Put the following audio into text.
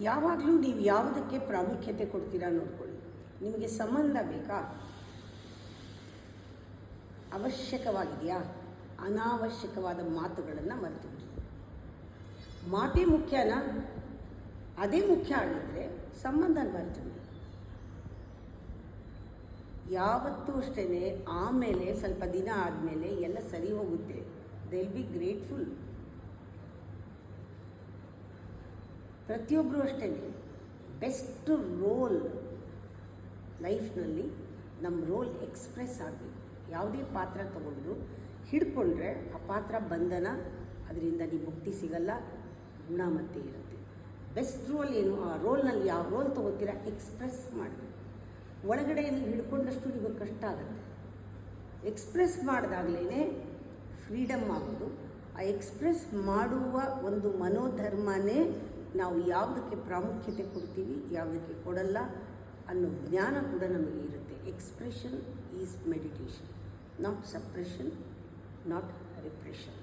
ಯಾವಾಗಲೂ ನೀವು ಯಾವುದಕ್ಕೆ ಪ್ರಾಮುಖ್ಯತೆ ಕೊಡ್ತೀರಾ ನೋಡ್ಕೊಳ್ಳಿ. ನಿಮಗೆ ಸಂಬಂಧ ಬೇಕಾ? ಅವಶ್ಯಕವಾಗಿದೆಯಾ? ಅನಾವಶ್ಯಕವಾದ ಮಾತುಗಳನ್ನು ಮರೆತು ಬಿಡಿ. ಮಾತೇ ಮುಖ್ಯನಾ? ಅದೇ ಮುಖ್ಯ ಆಗಿದ್ದರೆ ಸಂಬಂಧ ಮರೆತು ಬಿಡಿ. ಯಾವತ್ತೂ ಅಷ್ಟೇ ಆಮೇಲೆ ಸ್ವಲ್ಪ ದಿನ ಆದಮೇಲೆ ಎಲ್ಲ ಸರಿ ಹೋಗುತ್ತೆ. They will be grateful. ಪ್ರತಿಯೊಬ್ಬರು ಅಷ್ಟೇ ಬೆಸ್ಟ್ ರೋಲ್ ಲೈಫ್ನಲ್ಲಿ ನಮ್ಮ ರೋಲ್ ಎಕ್ಸ್ಪ್ರೆಸ್ ಆಗಬೇಕು. ಯಾವುದೇ ಪಾತ್ರ ತಗೊಂಡ್ರು ಹಿಡ್ಕೊಂಡ್ರೆ ಆ ಪಾತ್ರ ಬಂಧನ, ಅದರಿಂದ ನೀವು ಮುಕ್ತಿ ಸಿಗಲ್ಲ, ಗುಣಮತ್ತೆ ಇರುತ್ತೆ. ಬೆಸ್ಟ್ ರೋಲ್ ಏನು? ಆ ರೋಲ್ನಲ್ಲಿ ಯಾವ ರೋಲ್ ತೊಗೋತೀರಾ ಎಕ್ಸ್ಪ್ರೆಸ್ ಮಾಡಬೇಕು. ಒಳಗಡೆ ನೀವು ಹಿಡ್ಕೊಂಡಷ್ಟು ನಿಮಗೆ ಕಷ್ಟ ಆಗುತ್ತೆ. ಎಕ್ಸ್ಪ್ರೆಸ್ ಮಾಡಿದಾಗಲೇ ಫ್ರೀಡಮ್ ಆಗೋದು. ಆ ಎಕ್ಸ್ಪ್ರೆಸ್ ಮಾಡುವ ಒಂದು ಮನೋಧರ್ಮನೇ ನಾವು ಯಾವುದಕ್ಕೆ ಪ್ರಾಮುಖ್ಯತೆ ಕೊಡ್ತೀವಿ, ಯಾವುದಕ್ಕೆ ಕೊಡಲ್ಲ ಅನ್ನೋ ಜ್ಞಾನ ಕೂಡ ನಮಗೆ ಇರುತ್ತೆ. Expression is meditation, not suppression, not ರಿಪ್ರೆಷನ್.